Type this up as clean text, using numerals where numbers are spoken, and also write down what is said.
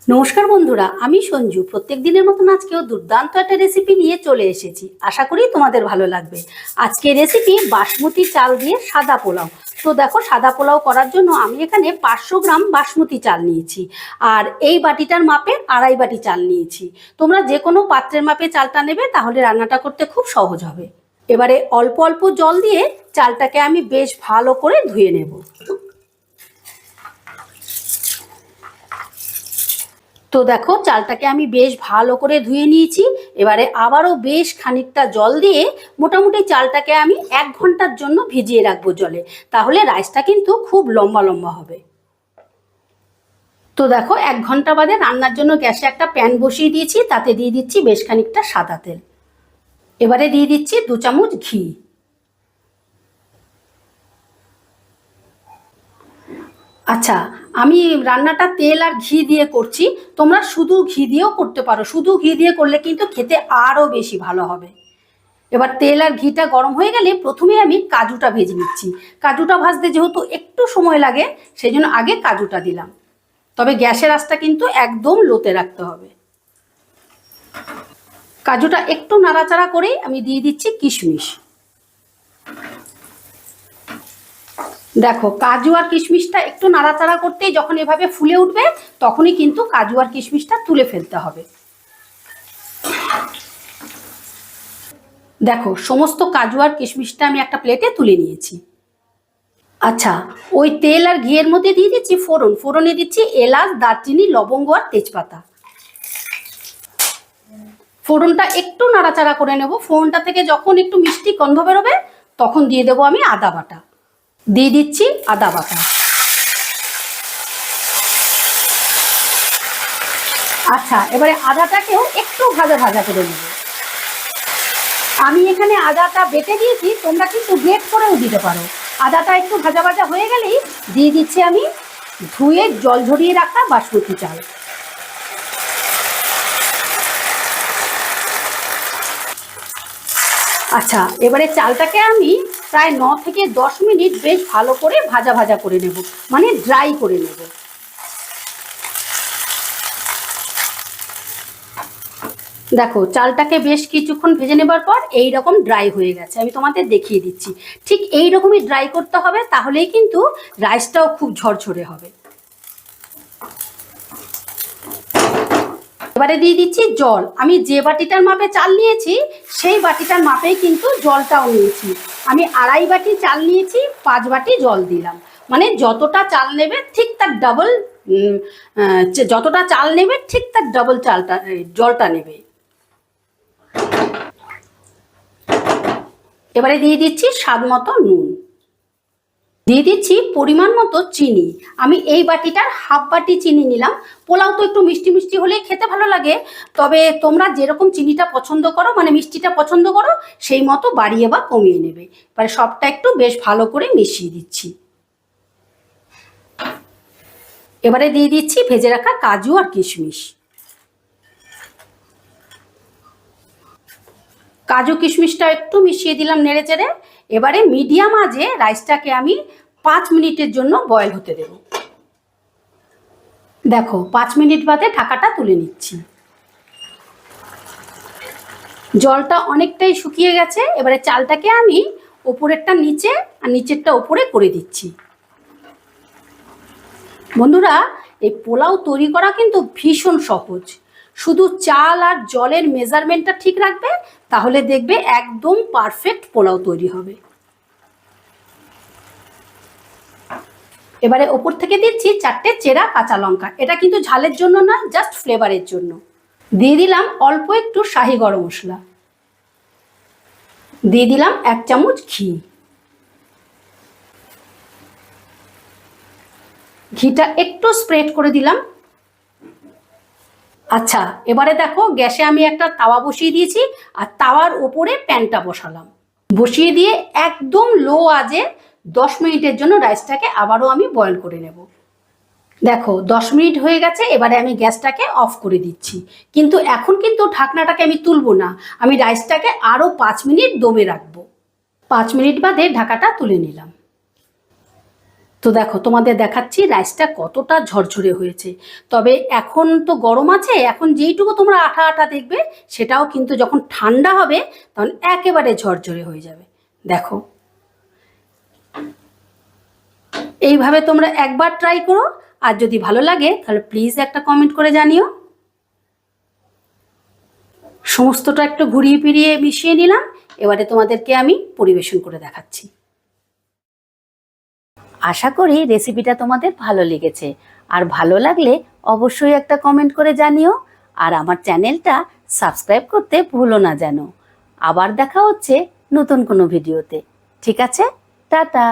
নমস্কার বন্ধুরা, আমি সঞ্জু। প্রত্যেক দিনের মতন আজকেও দুর্দান্ত একটা রেসিপি নিয়ে চলে এসেছি। আশা করি তোমাদের ভালো লাগবে। আজকে রেসিপি বাসমতি চাল দিয়ে সাদা পোলাও। তো দেখো, সাদা পোলাও করার জন্য আমি এখানে 500 গ্রাম বাসমতি চাল নিয়েছি, আর এই বাটিটার মাপে আড়াই বাটি চাল নিয়েছি। তোমরা যে কোনো পাত্রের মাপে চালটা নেবে, তাহলে রান্নাটা করতে খুব সহজ হবে। এবারে অল্প অল্প জল দিয়ে চালটাকে আমি বেশ ভালো করে ধুয়ে নেব। তো দেখো, চালটাকে আমি বেশ ভালো করে ধুয়ে নিয়েছি। এবারে আবারও বেশ খানিকটা জল দিয়ে মোটামুটি চালটাকে আমি 1 ঘন্টার জন্য ভিজিয়ে রাখবো জলে। তাহলে রাইসটা কিন্তু খুব লম্বা লম্বা হবে। তো দেখো, 1 ঘন্টা বাদে রান্নার জন্য গ্যাসে একটা প্যান বসিয়ে দিয়েছি। তাতে দিয়ে দিচ্ছি বেশ খানিকটা সাদা তেল। এবারে দিয়ে দিচ্ছি 2 চামচ ঘি। আচ্ছা, আমি রান্নাটা তেল আর ঘি দিয়ে করছি। তোমরা শুধু ঘি দিয়েও করতে পারো। শুধু ঘি দিয়ে করলে কিন্তু খেতে আরও বেশি ভালো হবে। এবার তেল আর ঘিটা গরম হয়ে গেলে প্রথমে আমি কাজুটা ভেজে নিচ্ছি। কাজুটা ভাজতে যেহেতু একটু সময় লাগে, সেই জন্য আগে কাজুটা দিলাম। তবে গ্যাসের আঁচটা কিন্তু একদম লোতে রাখতে হবে। কাজুটা একটু নাড়াচাড়া করেই আমি দিয়ে দিচ্ছি কিশমিশ। দেখো, কাজু আর কিশমিশটা একটু নাড়াচাড়া করতেই যখন এভাবে ফুলে উঠবে, তখনই কিন্তু কাজু আর কিশমিশটা তুলে ফেলতে হবে। দেখো, সমস্ত কাজু আর কিশমিশটা আমি একটা প্লেটে তুলে নিয়েছি। আচ্ছা, ওই তেল আর ঘিয়ের মধ্যে দিয়ে দিচ্ছি ফোড়ন। ফোড়নে দিচ্ছি এলাচ, দারচিনি, লবঙ্গ আর তেজপাতা। ফোড়নটা একটু নাড়াচাড়া করে নেব। ফোড়নটা থেকে যখন একটু মিষ্টি গন্ধ বেরোবে, তখন দিয়ে দেবো আমি আদা বাটা। দিয়ে দিচ্ছি আদা বাটা। আচ্ছা, এবারে আদাটাকেও একটু ভাজা ভাজা করে নেব। আমি এখানে আদাটা বেটে দিয়েছি, তোমরা কিন্তু গ্রেট করেও দিতে পারো। আদাটা একটু ভাজা ভাজা হয়ে গেলেই দিয়ে দিচ্ছি আমি ধুয়ে জল ঝরিয়ে রাখা বাসমতি চাল। আচ্ছা, এবারে চালটাকে আমি প্রায় 9 থেকে 10 মিনিট বেশ ভালো করে ভাজা ভাজা করে নেব, মানে ড্রাই করে নেব। দেখো, চালটাকে বেশ কিছুক্ষণ ভেজে নেবার পর এই রকম ড্রাই হয়ে গেছে। আমি তোমাদের দেখিয়ে দিচ্ছি। ঠিক এই রকমই ড্রাই করতে হবে, তাহলেই কিন্তু রাইসটাও খুব ঝরঝরে হবে। এবারে দিয়ে দিচ্ছি জল। আমি যে বাটিটার মাপে চাল নিয়েছি, সেই বাটিটার মাপেই কিন্তু জলটাও নিয়েছি। আমি আড়াই বাটি চাল নিয়েছি, 5 বাটি জল দিলাম। মানে যতটা চাল নেবে ঠিক তার ডাবল, যতটা চাল নেবে ঠিক তার ডাবল জলটা নেবে। এবারে দিয়ে দিচ্ছি স্বাদ মতো নুন। দিয়ে দিচ্ছি পরিমাণ মতো চিনি। আমি এই বাটিটার হাফ বাটি চিনি নিলাম। পোলাও তো একটু মিষ্টি মিষ্টি হলেই খেতে ভালো লাগে। তবে তোমরা যেরকম চিনিটা পছন্দ করো, মানে মিষ্টিটা পছন্দ করো, সেই মতো বাড়িয়ে বা কমিয়ে নেবে। এবারে সবটা একটু বেশ ভালো করে মিশিয়ে দিচ্ছি। এবারে দিয়ে দিচ্ছি ভেজে রাখা কাজু আর কিশমিশ। কাজু কিশমিশটা একটু মিশিয়ে দিলাম নেড়ে চেড়ে। এবারে মিডিয়াম আঁচে রাইসটাকে আমি 5 মিনিটের জন্য বয়েল হতে দেব। দেখো, 5 মিনিট বাদে ঢাকাটা তুলে নিচ্ছি। জলটা অনেকটাই শুকিয়ে গেছে। এবারে চালটাকে আমি ওপরেরটা নিচে আর নিচেরটা ওপরে করে দিচ্ছি। বন্ধুরা, এই পোলাও তৈরি করা কিন্তু ভীষণ সহজ। শুধু চাল আর জলের মেজারমেন্টটা ঠিক রাখবে, তাহলে দেখবে একদম পারফেক্ট পোলাও তৈরি হবে। এবারে ওপর থেকে দিচ্ছি 4টে চেরা কাঁচা লঙ্কা। এটা কিন্তু ঝালের জন্য না, জাস্ট ফ্লেভারের জন্য। দিয়ে দিলাম অল্প একটু শাহি গরম মশলা। দিয়ে দিলাম 1 চামচ ঘি। ঘিটা একটু স্প্রেড করে দিলাম। আচ্ছা, এবারে দেখো, গ্যাসে আমি একটা তাওয়া বসিয়ে দিয়েছি, আর তাওয়ার ওপরে প্যানটা বসালাম। বসিয়ে দিয়ে একদম লো আঁচে 10 মিনিটের জন্য রাইসটাকে আবারও আমি বয়েল করে নেব। দেখো, 10 মিনিট হয়ে গেছে। এবারে আমি গ্যাসটাকে অফ করে দিচ্ছি। কিন্তু এখন কিন্তু ঢাকনাটাকে আমি তুলবো না, আমি রাইসটাকে আরও 5 মিনিট দমে রাখবো। 5 মিনিট বাদে ঢাকাটা তুলে নিলাম। তো দেখো তোমাদের দেখাচ্ছি রাইসটা কতটা ঝরঝরে হয়েছে। তবে এখন তো গরম আছে, এখন যেইটুকু তোমরা আঠা আঠা দেখবে সেটাও কিন্তু যখন ঠান্ডা হবে তখন একেবারে ঝরঝরে হয়ে যাবে। দেখো এইভাবে তোমরা একবার ট্রাই করো, আর যদি ভালো লাগে তাহলে প্লিজ একটা কমেন্ট করে জানিও। সমস্তটা একটু ঘুরিয়ে ফিরিয়ে মিশিয়ে নিলাম, এবারে তোমাদেরকে আমি পরিবেশন করে দেখাচ্ছি। আশা করি রেসিপিটা তোমাদের ভালো লেগেছে, আর ভালো লাগলে অবশ্যই একটা কমেন্ট করে জানিও, আর আমার চ্যানেলটা সাবস্ক্রাইব করতে ভুলো না যেন। আবার দেখা হচ্ছে নতুন কোনো ভিডিওতে। ঠিক আছে, টাটা।